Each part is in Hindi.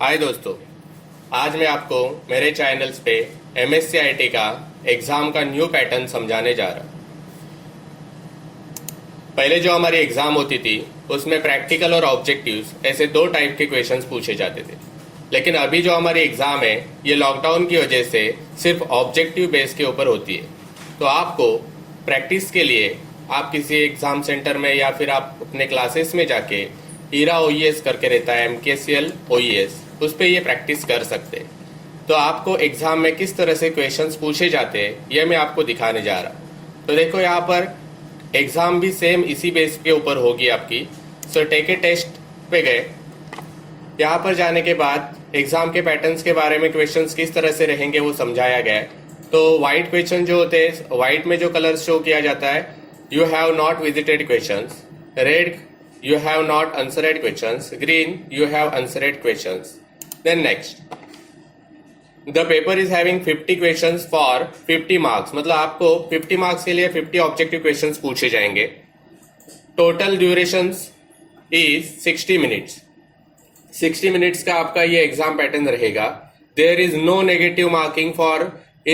हाय दोस्तों, आज मैं आपको मेरे चैनल्स पे MSc IT का एग्ज़ाम का न्यू पैटर्न समझाने जा रहा हूँ। पहले जो हमारी एग्ज़ाम होती थी उसमें प्रैक्टिकल और ऑब्जेक्टिव्स ऐसे दो टाइप के क्वेश्चंस पूछे जाते थे, लेकिन अभी जो हमारी एग्ज़ाम है ये लॉकडाउन की वजह से सिर्फ ऑब्जेक्टिव बेस के ऊपर होती है। तो आपको प्रैक्टिस के लिए आप किसी एग्ज़ाम सेंटर में या फिर आप अपने क्लासेस में जाके ईरा OES करके रहता है, MKCL OES, उस पर ये प्रैक्टिस कर सकते हैं। तो आपको एग्ज़ाम में किस तरह से क्वेश्चंस पूछे जाते हैं ये मैं आपको दिखाने जा रहा हूँ। तो देखो, यहाँ पर एग्ज़ाम भी सेम इसी बेस के ऊपर होगी आपकी। सो टेक ए टेस्ट पे गए, यहाँ पर जाने के बाद एग्ज़ाम के पैटर्न्स के बारे में क्वेश्चंस किस तरह से रहेंगे वो समझाया गया है। तो वाइट क्वेश्चन जो होते हैं, वाइट में जो कलर शो किया जाता है, you have not visited questions. Red, you have not answered questions. Green, you have answered questions. Then next, the paper is having 50 questions for 50 marks. मतलब आपको 50 marks के लिए 50 objective questions पूछे जाएंगे. Total durations is 60 minutes. 60 minutes का आपका ये एग्जाम पैटर्न रहेगा. There is no negative marking for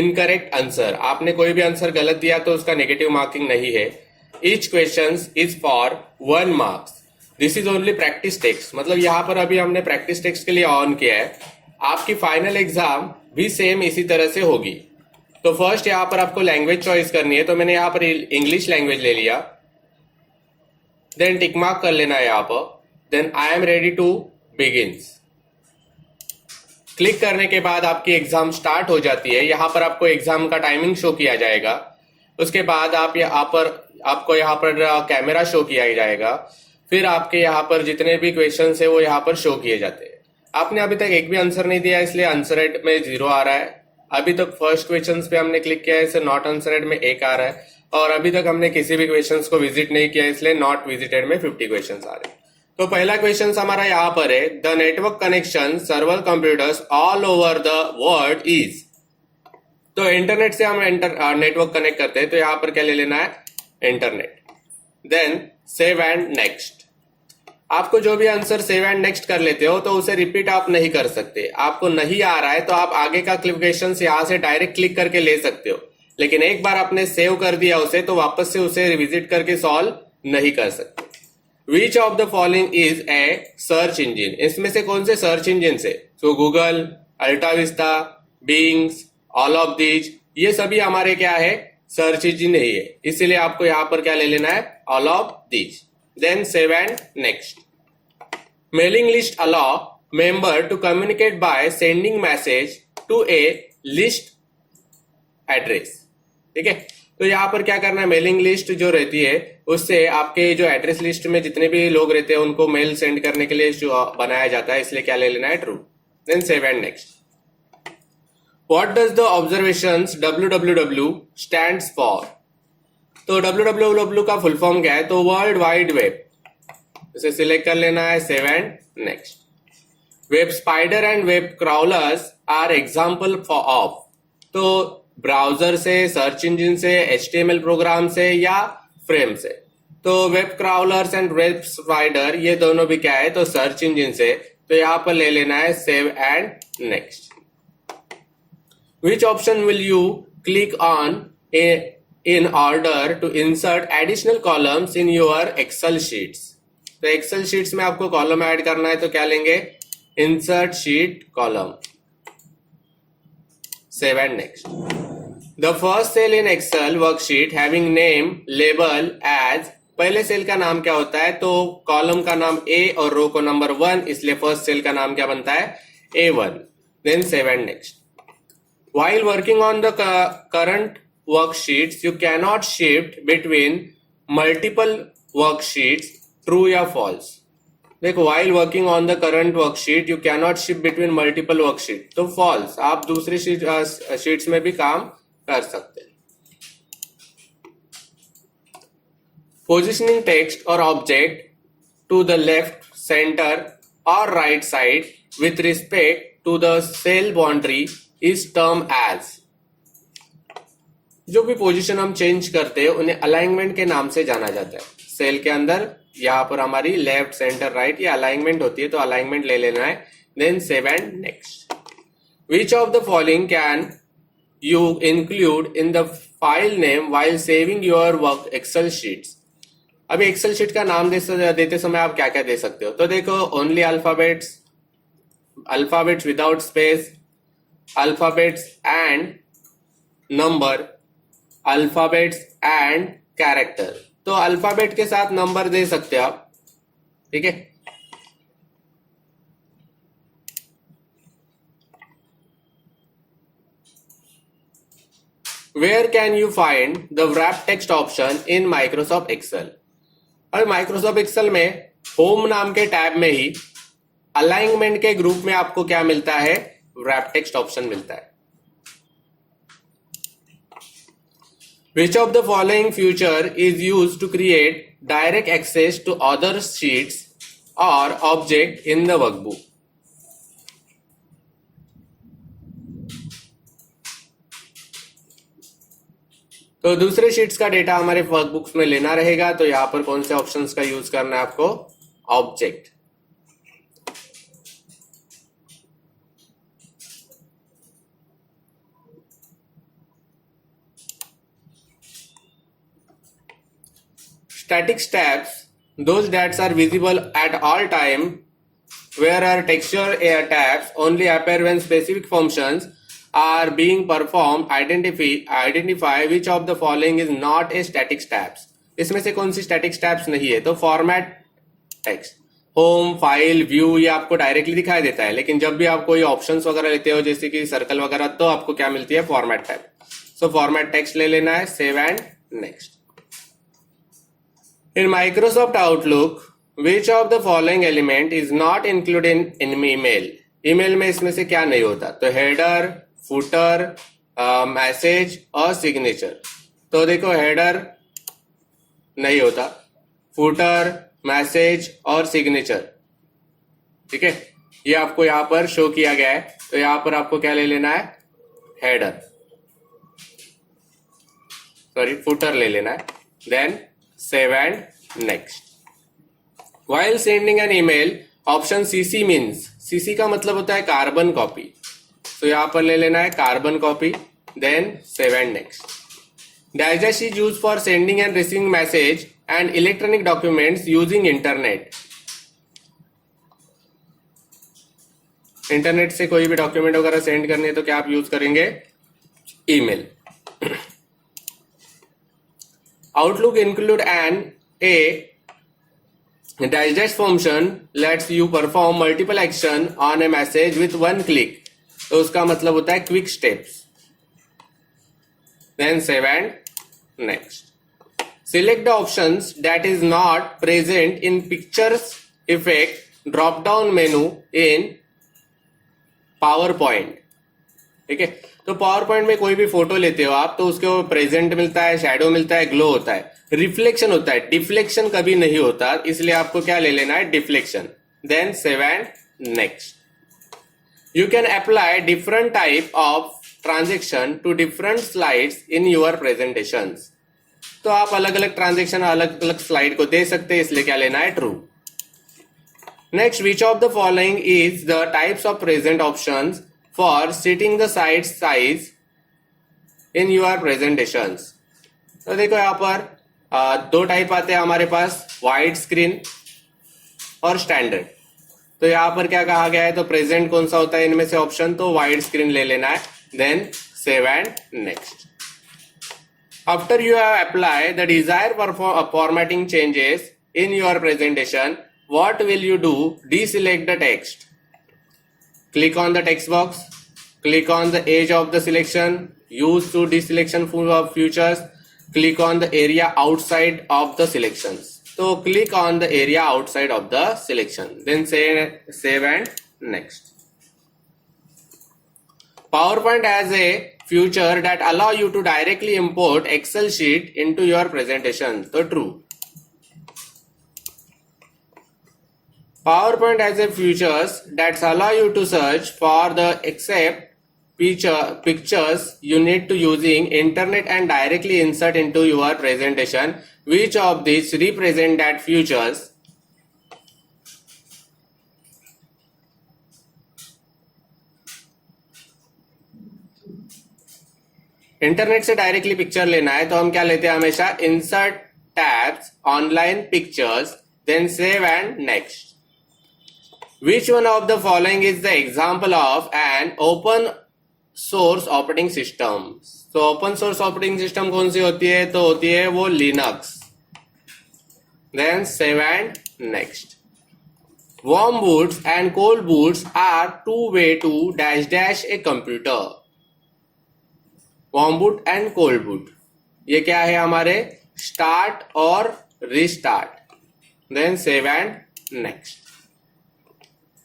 incorrect answer. आपने कोई भी आंसर गलत दिया तो उसका नेगेटिव मार्किंग नहीं है. Each question is for 1 marks. This is only practice text. मतलब यहाँ पर अभी हमने प्रैक्टिस टेक्स्ट के लिए ऑन किया है. आपकी फाइनल एग्जाम भी सेम इसी तरह से होगी. तो फर्स्ट यहाँ पर आपको लैंग्वेज चॉइस करनी है. तो मैंने यहाँ पर इंग्लिश लैंग्वेज ले लिया. देन टिक मार्क कर लेना है यहाँ पर. Then I am ready to begins. Click करने के बाद आपकी एग्जाम स्टार्ट हो जाती है. यहाँ पर आपको एग्जाम का टाइमिंग शो किया जाएगा. उसके बाद आप आपको यहाँ पर कैमरा शो किया जाएगा. फिर आपके यहाँ पर जितने भी क्वेश्चंस है वो यहाँ पर शो किए जाते हैं. आपने अभी तक एक भी आंसर नहीं दिया, इसलिए आंसरेड में 0 आ रहा है. अभी तक फर्स्ट क्वेश्चंस पे हमने क्लिक किया है, इसलिए नॉट आंसरेड में 1 आ रहा है. और अभी तक हमने किसी भी क्वेश्चंस को विजिट नहीं किया, इसलिए नॉट विजिटेड में 50 क्वेश्चंस आ रहे हैं. तो पहला क्वेश्चन हमारा यहाँ पर है, the network connection server computers all over the world is. तो इंटरनेट से हम नेटवर्क कनेक्ट करते हैं, तो यहाँ पर क्या ले लेना है, internet. Then save and next. आपको जो भी आंसर सेव एंड नेक्स्ट कर लेते हो तो उसे रिपीट आप नहीं कर सकते. आपको नहीं आ रहा है तो आप आगे का क्वेश्चन यहाँ से डायरेक्ट क्लिक करके ले सकते हो, लेकिन एक बार आपने सेव कर दिया उसे तो वापस से उसे रिविजिट करके सॉल्व नहीं कर सकते. विच of the following is a search engine. इसमें से कौन से सर्च इंजिन से? तो Google, AltaVista, बिंग्स, all of these, ये सभी हमारे क्या है, सर्च इंजिन नहीं है. इसीलिए आपको यहाँ पर क्या ले लेना है, all of these. Then save and next. Mailing list allow member to communicate by sending message to a list address. ठीक है, तो यहाँ पर क्या करना है, मेलिंग लिस्ट जो रहती है उससे आपके जो एड्रेस लिस्ट में जितने भी लोग रहते हैं उनको मेल सेंड करने के लिए जो बनाया जाता है, इसलिए क्या ले लेना है, true. Then save and next. What does the observations www stands for? तो www का फुल फॉर्म क्या है, तो वर्ल्ड वाइड वेब. इसे सिलेक्ट कर लेना है, save and next. Web spider and web crawlers are example of. तो ब्राउजर से, सर्च इंजिन से, HTML प्रोग्राम से या फ्रेम से. तो web crawlers and web spider ये दोनों भी क्या है, तो सर्च इंजिन से. तो यहाँ पर ले लेना है, save and next. Which option will you click on in order to insert additional columns in your Excel sheets? तो Excel sheets में आपको कॉलम ऐड करना है, तो क्या लेंगे, insert sheet column. Save and next. The first cell in Excel worksheet having name label as. पहले सेल का नाम क्या होता है, तो कॉलम का नाम A और रो को नंबर 1, इसलिए फर्स्ट सेल का नाम क्या बनता है, A1. Then save and next. While working on the current worksheets, you cannot shift between multiple worksheets. True या false? देखो, while working on the current worksheet, you cannot shift between multiple worksheets. तो false. आप दूसरी शीट्स में भी काम कर सकते हैं. Positioning text or object to the left, center or right side with respect to the cell boundary is termed as. जो भी पोजीशन हम चेंज करते हैं उन्हें अलाइनमेंट के नाम से जाना जाता है. सेल के अंदर यहाँ पर हमारी लेफ्ट, सेंटर, राइट ये अलाइनमेंट होती है, तो अलाइनमेंट ले लेना है. then save and next. Which of the following can you include in the file name while saving your work Excel sheets? अभी एक्सेल शीट का नाम देते समय आप क्या क्या दे सकते हो? तो देखो, only alphabets, alphabets without space, alphabets and number, alphabets and character. तो अल्फाबेट के साथ नंबर दे सकते हो आप, ठीक है. Where can you find the wrap text option in Microsoft Excel? और Microsoft Excel में होम नाम के टैब में ही अलाइनमेंट के ग्रुप में आपको क्या मिलता है? wrap text ऑप्शन मिलता है. Which of the following feature is used to create direct access to other sheets or object in the workbook? तो दूसरे शीट्स का डेटा हमारे वर्कबुक्स में लेना रहेगा, तो यहां पर कौन से ऑप्शंस का यूज करना है आपको? Object. Static tabs, those that are visible at all time, whereas texture tabs only appear when specific functions are being performed. Identify which of the following is not a static tabs. इसमें से कौन सी static tabs नहीं है? तो format text, home, file, view, ये आपको डायरेक्टली दिखाई देता है, लेकिन जब भी आप कोई ऑप्शंस वगैरह लेते हो जैसे कि सर्कल वगैरह, तो आपको क्या मिलती है? Format tab. So format text ले लेना है, save and next. In Microsoft Outlook, which of the following element is not included in email? Email में इसमें से क्या नहीं होता? तो हेडर, फुटर, मैसेज और सिग्नेचर. तो देखो, हेडर नहीं होता, फुटर, मैसेज और सिग्नेचर, ठीक है, ये आपको यहां पर शो किया गया है. तो यहां पर आपको क्या ले लेना है? हेडर, सॉरी फुटर ले लेना है, then save and next. While sending an email, option CC means, CC का मतलब होता है कार्बन कॉपी. तो यहां पर ले लेना है carbon copy, then save and next. Digest is used for sending and receiving message and electronic documents using internet. Internet से कोई भी डॉक्यूमेंट वगैरह सेंड करनी है तो क्या आप यूज करेंगे? Email. Outlook include a digest function lets you perform multiple action on a message with one click. तो उसका मतलब होता है quick steps. Then save and next. Select the options that is not present in pictures effect drop down menu in PowerPoint. ठीक है, तो पावर पॉइंट में कोई भी फोटो लेते हो आप, तो उसके प्रेजेंट मिलता है, शैडो मिलता है, ग्लो होता है, रिफ्लेक्शन होता है, डिफ्लेक्शन कभी नहीं होता, इसलिए आपको क्या ले लेना है? Deflection. Then save and next. You can apply different type of transaction to different slides in your presentation. तो आप अलग अलग ट्रांजेक्शन अलग अलग स्लाइड को दे सकते हैं, इसलिए क्या लेना है? True. Next, which of the following is the types of present options for setting the site size in your presentations. तो देखो यहाँ पर दो टाइप आते हैं हमारे पास, वाइड स्क्रीन और स्टैंडर्ड. तो यहाँ पर क्या कहा गया है? तो प्रेजेंट कौन सा होता है इनमें से ऑप्शन? तो वाइड स्क्रीन ले लेना है, then save and next. After you have apply the desire formatting changes in your presentation, what will you do? Deselect the text. Click on the text box, click on the edge of the selection, use to deselection features, click on the area outside of the selections. So click on the area outside of the selection, then save and next. PowerPoint has a feature that allow you to directly import Excel sheet into your presentation. So true. PowerPoint has a features that allow you to search for the exact pictures you need to using internet and directly insert into your presentation. Which of these represent that features? Internet से डायरेक्टली पिक्चर लेना है तो हम क्या लेते हैं हमेशा, insert tabs, online pictures, then save and next. Which one of the following is the example of an open source operating system? तो open source operating system कौन सी होती है, तो होती है वो Linux. Then save and next. Warm boots and cold boots are two way to dash dash a computer. Warm boot and cold boot. ये क्या है हमारे, start और restart. Then save and next.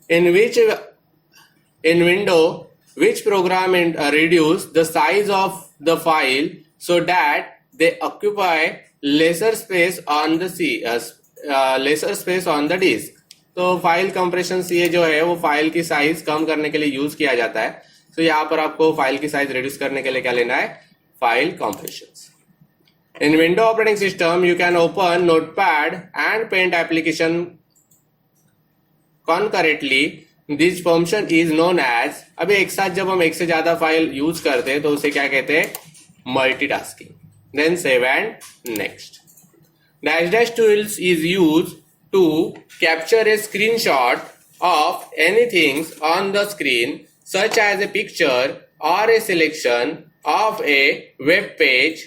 In window, which program reduce the size of the file so that they occupy lesser space on the disk. तो फाइल कंप्रेशन ये जो है वो फाइल की साइज कम करने के लिए यूज किया जाता है. तो यहाँ पर आपको फाइल की साइज रिड्यूस करने के लिए क्या लेना है, file compression. In window operating system you can open notepad and paint application concurrently. This function is known as, अभी एक साथ जब हम एक से ज्यादा फाइल यूज करते हैं तो उसे क्या कहते हैं, multitasking. Then save and next. Dash dash tools is use to capture a screenshot of anything on the screen such as a picture or a selection of a web page.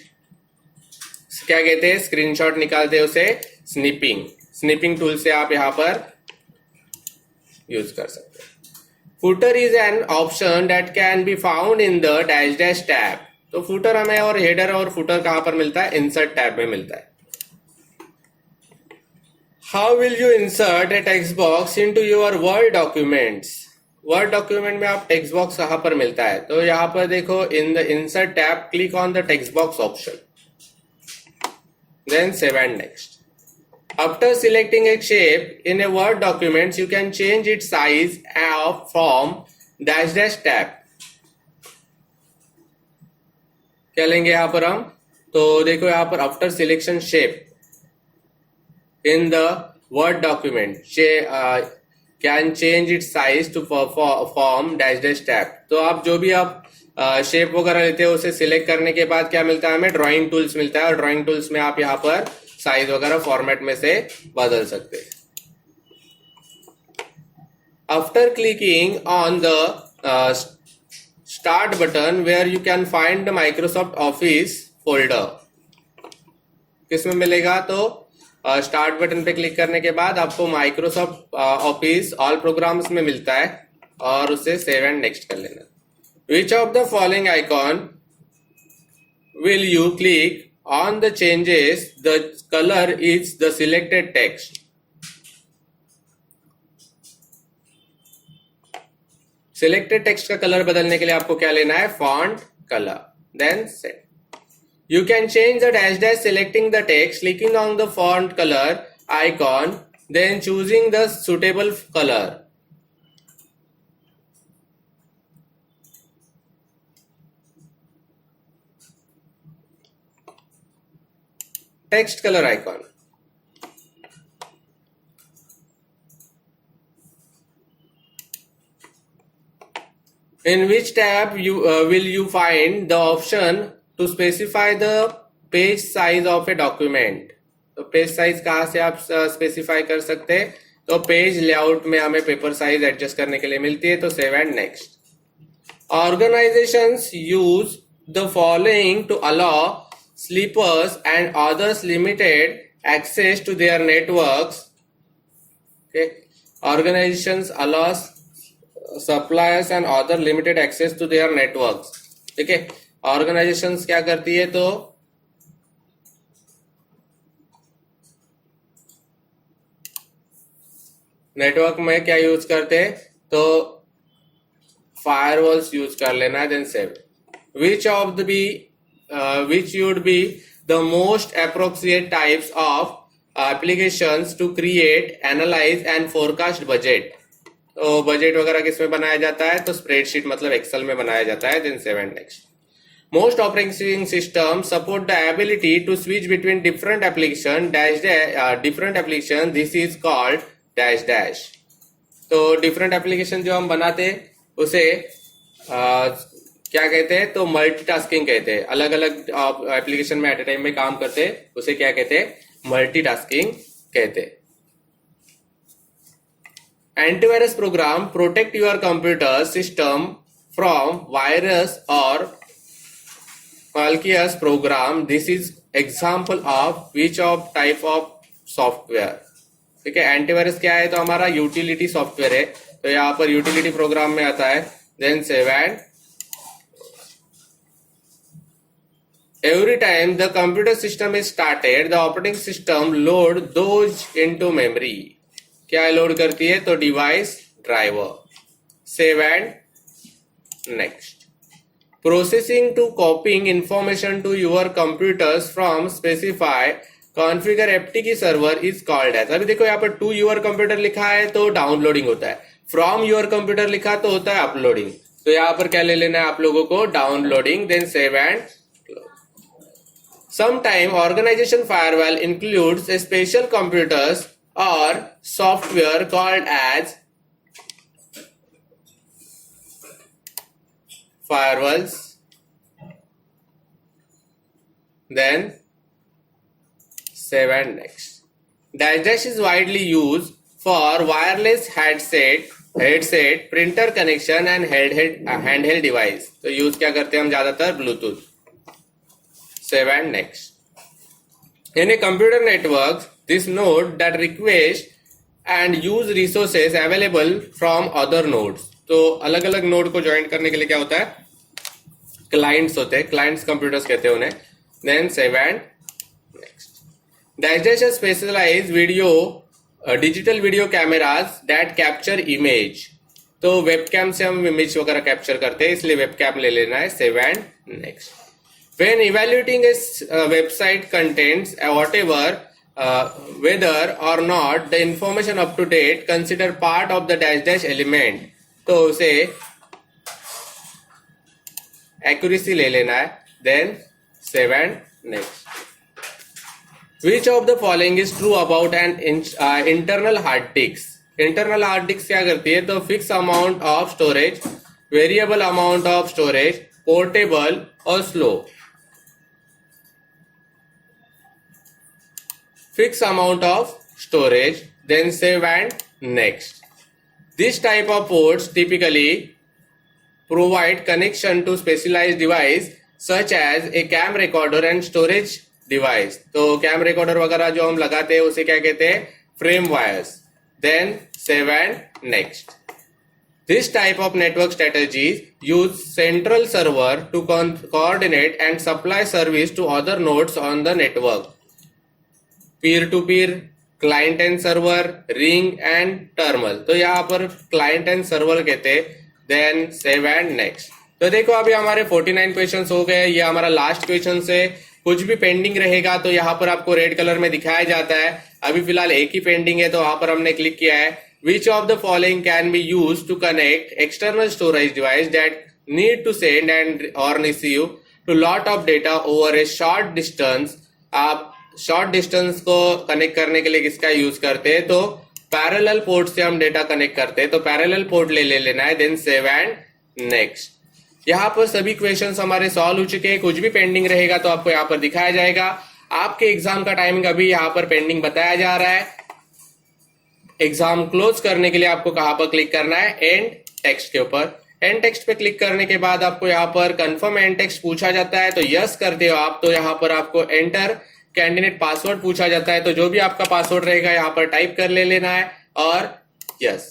क्या कहते हैं, स्क्रीनशॉट निकालते हैं उसे स्निपिंग. स्निपिंग टूल से आप यहाँ पर यूज कर सकते हैं. Footer is an option that can be found in the dash dash tab. तो फुटर हमें और हेडर और फुटर कहां पर मिलता है, इंसर्ट टैब में मिलता है. How will you insert A text box into your word documents. Word document में आप टेक्स्ट बॉक्स कहां पर मिलता है, तो यहां पर देखो in the insert tab click on the text box option. Then save and next. After selecting a shape in a Word document, you can change its size from dash dash tab. क्या लेंगे यहाँ पर हम, तो देखो यहाँ पर after selection shape in the Word document can change it size to form dash dash tab. तो आप जो भी आप शेप वगैरह लेते हो उसे सिलेक्ट करने के बाद क्या मिलता है हमें, ड्राइंग टूल्स मिलता है. और ड्राइंग टूल्स में आप यहाँ पर साइज वगैरह फॉर्मेट में से बदल सकते हैं. After clicking on the start button where you can find the Microsoft Office folder. किसमें मिलेगा, तो स्टार्ट बटन पे क्लिक करने के बाद आपको माइक्रोसॉफ्ट ऑफिस ऑल प्रोग्राम्स में मिलता है और उसे सेव एंड नेक्स्ट कर लेना. विच of the following icon will you click on the changes the color is the selected text. Selected text का कलर बदलने के लिए आपको क्या लेना है, font color. Then set. You can change the dash dash selecting the text, clicking on the font color icon, then choosing the suitable color. Text color icon. In which tab will you find the option to specify the page size of a document. तो पेज साइज कहाँ से आप स्पेसिफाई कर सकते हैं, तो पेज लेआउट में हमें पेपर साइज एडजस्ट करने के लिए मिलती है. तो save and next. Organizations use the following to allow sleepers and others limited access to their networks. Okay, organizations allow suppliers and other limited access to their networks. ठीक है, organizations क्या करती है, तो नेटवर्क में क्या यूज करते हैं, तो फायरवॉल्स यूज कर लेना है. Then save. Which would be the most appropriate types of applications to create, analyze and forecast budget. तो बजट वगैरह किसमें बनाया जाता है, तो स्प्रेडशीट मतलब एक्सेल में बनाया जाता है. Then save and next. Most operating systems support the ability to switch between different application different application. This is called dash dash. तो different application जो हम बनाते उसे क्या कहते हैं, तो मल्टीटास्किंग कहते हैं। अलग अलग आप एप्लीकेशन में एट ए टाइम में काम करते हैं, उसे क्या कहते हैं, मल्टीटास्किंग कहते हैं। Antivirus program protect your computer system from virus और malicious program. This is example of which of type of software. ठीक है, एंटीवायरस क्या है, तो हमारा यूटिलिटी सॉफ्टवेयर है, तो यहाँ पर यूटिलिटी प्रोग्राम में आता है। Then 7, every time the computer system is started, the operating system load those into memory. क्या लोड करती है, तो device driver. 7, next, processing to copying information to your computers from specify configure ftk server is called as। अभी देखो यहाँ पर to your computer लिखा है तो डाउनलोडिंग होता है, from your computer लिखा तो होता है अपलोडिंग, तो यहाँ पर क्या ले लेना है आप लोगों को, downloading. Then 7, sometime organization firewall includes a special computers or software called as firewalls. Then 7, next, dash is widely used for wireless headset, printer connection and handheld device। तो यूज क्या करते हैं हम ज्यादातर, Bluetooth. 7, next, in a computer network this node that request and use resources available from other nodes। तो अलग अलग नोड को ज्वाइन करने के लिए क्या होता है, क्लाइंट्स होते हैं, क्लाइंट्स कंप्यूटर्स कहते हैं उन्हें। Then 7, next, dash specialise video digital video cameras that capture image. तो वेबकैम से हम इमेज वगैरह कैप्चर करते हैं, इसलिए वेबकैम ले लेना है। 7, next, when evaluating A website contents whatever whether or not the information up to date consider part of the dash element, तो उसे एक्यूरेसी ले लेना है। Then 7, next, which of the following is true about an internal hard disk. Internal hard disk क्या करती है, तो fix amount of storage, variable amount of storage, portable और slow. Fix amount of storage. Then 7, next, this type of ports typically provide connection to specialized device such as a cam recorder and storage device। तो cam recorder वगैरह जो हम लगाते हैं उसे क्या कहते हैं, frame wires। Then 7, next, this type of network strategies use central server to coordinate and supply service to other nodes on the network। peer to peer, client and server, ring and terminal. तो यहाँ पर क्लाइंट एंड सर्वर कहते हैं। देन 7, नेक्स्ट, तो देखो अभी हमारे 49 क्वेश्चंस हो गए, ये हमारा लास्ट क्वेश्चन है। कुछ भी पेंडिंग रहेगा तो यहाँ पर आपको रेड कलर में दिखाया जाता है। अभी फिलहाल एक ही पेंडिंग है तो वहां पर हमने क्लिक किया है। Which of the following can be use to connect external storage device that need to send and or receive to lot of data over a short distance. आप शॉर्ट डिस्टेंस को कनेक्ट करने के लिए किसका यूज करते हैं, तो पैरेलल पोर्ट से हम डेटा कनेक्ट करते हैं, तो पैरेलल पोर्ट ले लेना है। देन 7, नेक्स्ट, यहाँ पर सभी क्वेश्चंस हमारे सॉल्व हो चुके हैं। कुछ भी पेंडिंग रहेगा तो आपको यहाँ पर दिखाया जाएगा। आपके एग्जाम का टाइमिंग अभी यहाँ पर पेंडिंग बताया जा रहा है। एग्जाम क्लोज करने के लिए आपको कहां पर क्लिक करना है, एंड टेक्स्ट के ऊपर। एंड टेक्स्ट पे क्लिक करने के बाद आपको यहाँ पर कंफर्म एंड टेक्स्ट पूछा जाता है, तो यस करते हो आप, तो यहाँ पर आपको एंटर कैंडिडेट पासवर्ड पूछा जाता है, तो जो भी आपका पासवर्ड रहेगा यहाँ पर टाइप कर ले लेना है और यस।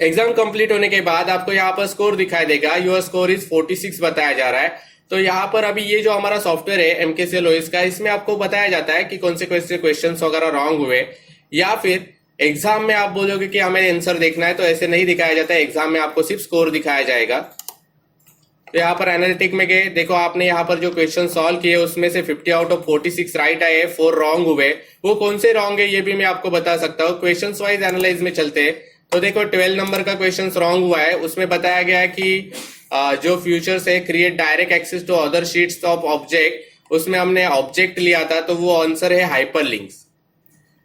एग्जाम कंप्लीट होने के बाद आपको यहाँ पर स्कोर दिखाई देगा, योर स्कोर इज 46 बताया जा रहा है। तो यहाँ पर अभी ये जो हमारा सॉफ्टवेयर है MKCL OS का, इसमें आपको बताया जाता है कि कौन से क्वेश्चन वगैरह रॉन्ग हुए, या फिर एग्जाम में आप बोलोगे कि हमें आंसर देखना है तो ऐसे नहीं दिखाया जाता है। एग्जाम में आपको सिर्फ स्कोर दिखाया जाएगा। तो यहाँ पर एनालिटिक में गए, देखो आपने यहाँ पर जो क्वेश्चन सॉल्व किए उसमें से 50 आउट ऑफ 46 राइट आए, 4 रॉन्ग हुए। वो कौन से रॉन्ग है ये भी मैं आपको बता सकता हूँ। क्वेश्चन वाइज एनालाइज में चलते हैं तो देखो 12 नंबर का क्वेश्चन रॉन्ग हुआ है। उसमें बताया गया है कि जो फ्यूचर्स है create direct access to other sheets of object, उसमें हमने ऑब्जेक्ट लिया था तो वो आंसर है हाइपरलिंक्स।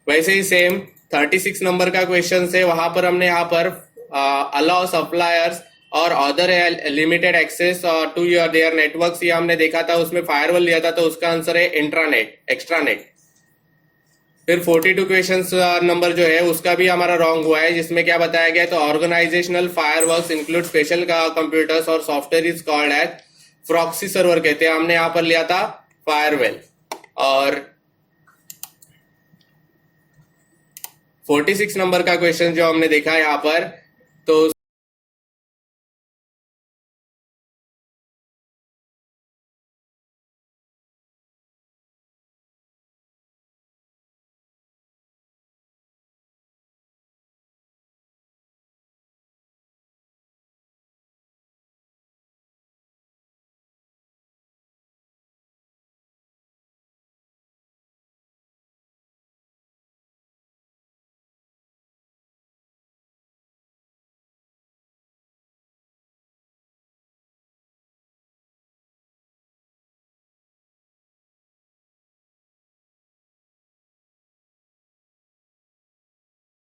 वैसे ही सेम 36 नंबर का क्वेश्चन है, वहां पर हमने यहाँ पर अलाउ सप्लायर्स और other limited access to your their networks, ये हमने देखा था, उसमें फायरवॉल लिया था, तो उसका आंसर है इंट्रानेट, एक्स्ट्रानेट। फिर 42 क्वेश्चन नंबर जो है उसका भी हमारा रॉन्ग हुआ है, जिसमें क्या बताया गया है, तो organisational firewalls include special computers और software is called as proxy server कहते हैं, हमने यहाँ पर लिया था फायरवेल। और 46 नंबर का क्वेश्चन जो हमने देखा यहाँ पर, तो